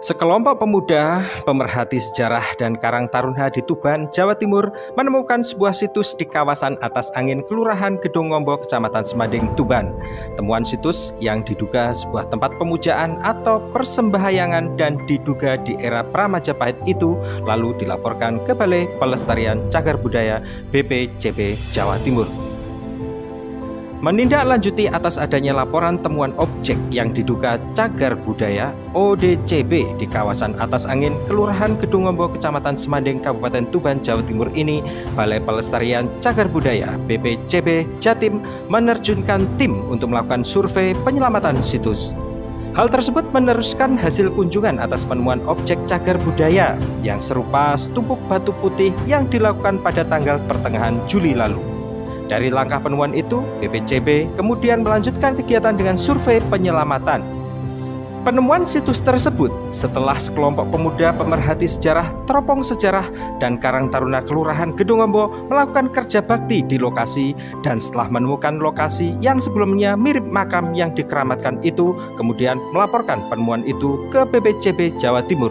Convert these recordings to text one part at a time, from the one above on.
Sekelompok pemuda pemerhati sejarah dan Karang Taruna di Tuban, Jawa Timur menemukan sebuah situs di kawasan Atas Angin, Kelurahan Gedung Ngombo, Kecamatan Semanding, Tuban. Temuan situs yang diduga sebuah tempat pemujaan atau persembahyangan dan diduga di era pra-Majapahit itu lalu dilaporkan ke Balai Pelestarian Cagar Budaya BPCB Jawa Timur. Menindaklanjuti atas adanya laporan temuan objek yang diduga cagar budaya ODCB di kawasan Atas Angin, Kelurahan Gedung Ngombo, Kecamatan Semanding, Kabupaten Tuban, Jawa Timur ini, Balai Pelestarian Cagar Budaya BPCB Jatim menerjunkan tim untuk melakukan survei penyelamatan situs. Hal tersebut meneruskan hasil kunjungan atas penemuan objek cagar budaya yang serupa setumpuk batu putih yang dilakukan pada tanggal pertengahan Juli lalu. Dari langkah penemuan itu, BPCB kemudian melanjutkan kegiatan dengan survei penyelamatan. Penemuan situs tersebut setelah sekelompok pemuda pemerhati sejarah, teropong sejarah, dan Karang Taruna Kelurahan Gedung Ngombo melakukan kerja bakti di lokasi, dan setelah menemukan lokasi yang sebelumnya mirip makam yang dikeramatkan itu, kemudian melaporkan penemuan itu ke BPCB Jawa Timur.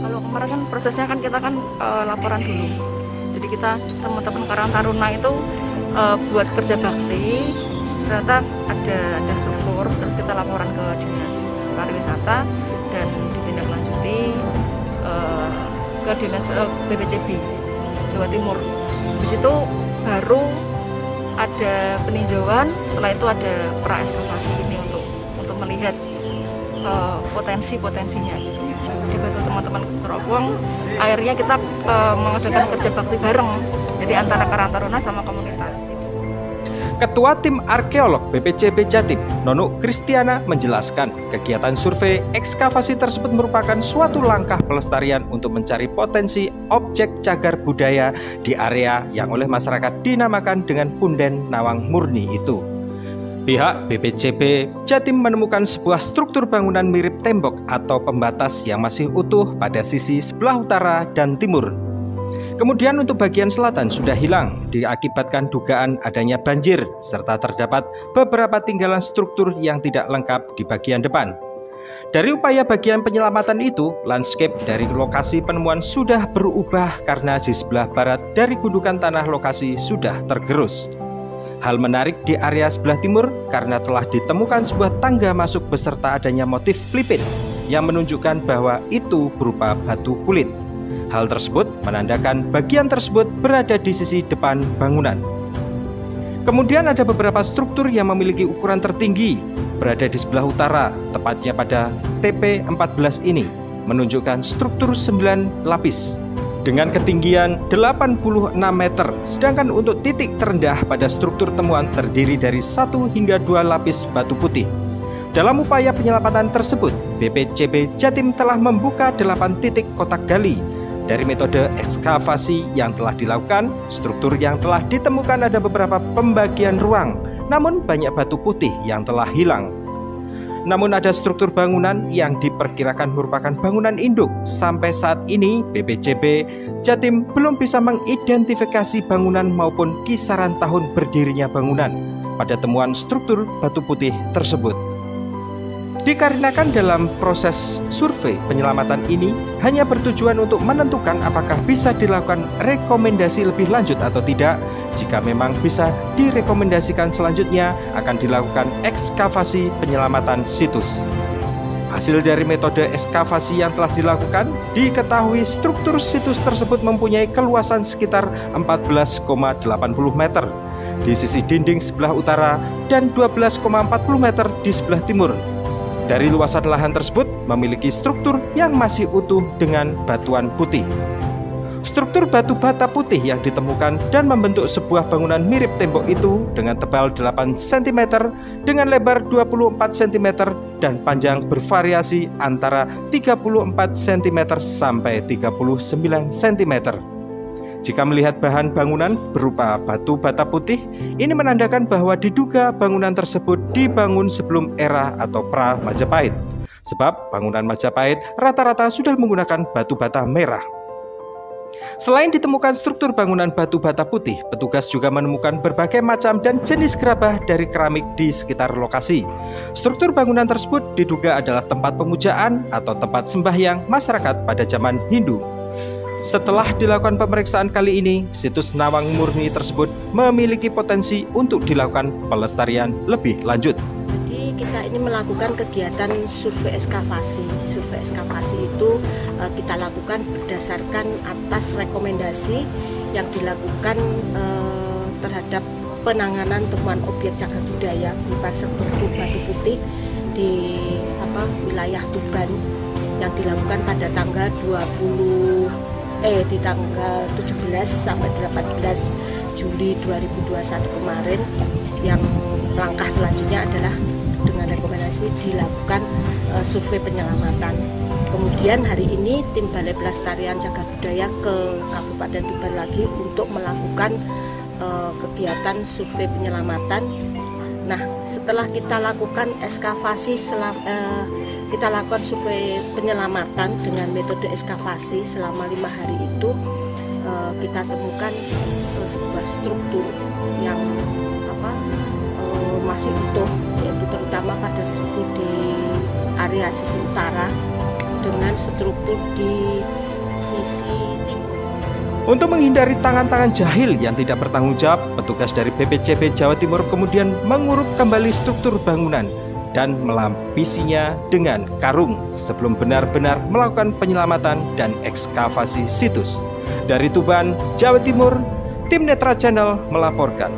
Kalau kemarin kan prosesnya kan kita laporan dulu. Jadi kita teman-teman Karang Taruna itu buat kerja bakti, ternyata ada struktur, terus kita laporan ke Dinas Pariwisata dan ditindaklanjuti ke Dinas BPCB Jawa Timur. Habis itu baru ada peninjauan, setelah itu ada pra-ekskavasi ini untuk melihat potensinya gitu. Dibantu teman-teman teropong, akhirnya kita mengadakan kerja bakti bareng, jadi antara Karang Taruna sama komunitas. Ketua Tim Arkeolog BPCB Jatim, Nono Kristiana, menjelaskan kegiatan survei ekskavasi tersebut merupakan suatu langkah pelestarian untuk mencari potensi objek cagar budaya di area yang oleh masyarakat dinamakan dengan Punden Nawang Murni itu. Pihak BPCB Jatim menemukan sebuah struktur bangunan mirip tembok atau pembatas yang masih utuh pada sisi sebelah utara dan timur. Kemudian untuk bagian selatan sudah hilang diakibatkan dugaan adanya banjir, serta terdapat beberapa tinggalan struktur yang tidak lengkap di bagian depan. Dari upaya bagian penyelamatan itu, landscape dari lokasi penemuan sudah berubah karena di sebelah barat dari gundukan tanah lokasi sudah tergerus. Hal menarik di area sebelah timur karena telah ditemukan sebuah tangga masuk beserta adanya motif pelipit yang menunjukkan bahwa itu berupa batu kulit. Hal tersebut menandakan bagian tersebut berada di sisi depan bangunan. Kemudian ada beberapa struktur yang memiliki ukuran tertinggi berada di sebelah utara, tepatnya pada TP14 ini, menunjukkan struktur 9 lapis dengan ketinggian 86 meter, sedangkan untuk titik terendah pada struktur temuan terdiri dari 1 hingga 2 lapis batu putih. Dalam upaya penyelamatan tersebut, BPCB Jatim telah membuka 8 titik kotak gali. Dari metode ekskavasi yang telah dilakukan, struktur yang telah ditemukan ada beberapa pembagian ruang, namun banyak batu putih yang telah hilang. Namun ada struktur bangunan yang diperkirakan merupakan bangunan induk. Sampai saat ini BPCB Jatim belum bisa mengidentifikasi bangunan maupun kisaran tahun berdirinya bangunan pada temuan struktur batu putih tersebut. Dikarenakan dalam proses survei penyelamatan ini hanya bertujuan untuk menentukan apakah bisa dilakukan rekomendasi lebih lanjut atau tidak. Jika memang bisa direkomendasikan, selanjutnya akan dilakukan ekskavasi penyelamatan situs. Hasil dari metode ekskavasi yang telah dilakukan, diketahui struktur situs tersebut mempunyai keluasan sekitar 14,80 meter di sisi dinding sebelah utara dan 12,40 meter di sebelah timur. Dari luasan lahan tersebut memiliki struktur yang masih utuh dengan batuan putih. Struktur batu bata putih yang ditemukan dan membentuk sebuah bangunan mirip tembok itu dengan tebal 8 cm, dengan lebar 24 cm dan panjang bervariasi antara 34 cm sampai 39 cm. Jika melihat bahan bangunan berupa batu bata putih, ini menandakan bahwa diduga bangunan tersebut dibangun sebelum era atau pra-Majapahit. Sebab bangunan Majapahit rata-rata sudah menggunakan batu bata merah. Selain ditemukan struktur bangunan batu bata putih, petugas juga menemukan berbagai macam dan jenis gerabah dari keramik di sekitar lokasi. Struktur bangunan tersebut diduga adalah tempat pemujaan atau tempat sembahyang masyarakat pada zaman Hindu. Setelah dilakukan pemeriksaan kali ini, situs Nawang Murni tersebut memiliki potensi untuk dilakukan pelestarian lebih lanjut. Jadi kita ini melakukan kegiatan survei ekskavasi. Survei ekskavasi itu kita lakukan berdasarkan atas rekomendasi yang dilakukan terhadap penanganan temuan objek cagar budaya berupa struktur batu putih di wilayah Tuban yang dilakukan pada tanggal 17 sampai 18 Juli 2021 kemarin. Yang langkah selanjutnya adalah dengan rekomendasi dilakukan survei penyelamatan. Kemudian hari ini tim Balai Pelestarian Cagar Budaya ke Kabupaten Tuban lagi untuk melakukan kegiatan survei penyelamatan. Nah, setelah kita lakukan ekskavasi kita lakukan survei penyelamatan dengan metode ekskavasi selama 5 hari itu, kita temukan sebuah struktur yang masih utuh, yaitu terutama pada struktur di area sisi utara dengan struktur di sisi timur. Untuk menghindari tangan-tangan jahil yang tidak bertanggung jawab, petugas dari BPCB Jawa Timur kemudian mengurup kembali struktur bangunan dan melapisinya dengan karung sebelum benar-benar melakukan penyelamatan dan ekskavasi situs. Dari Tuban, Jawa Timur, tim Netra Channel melaporkan.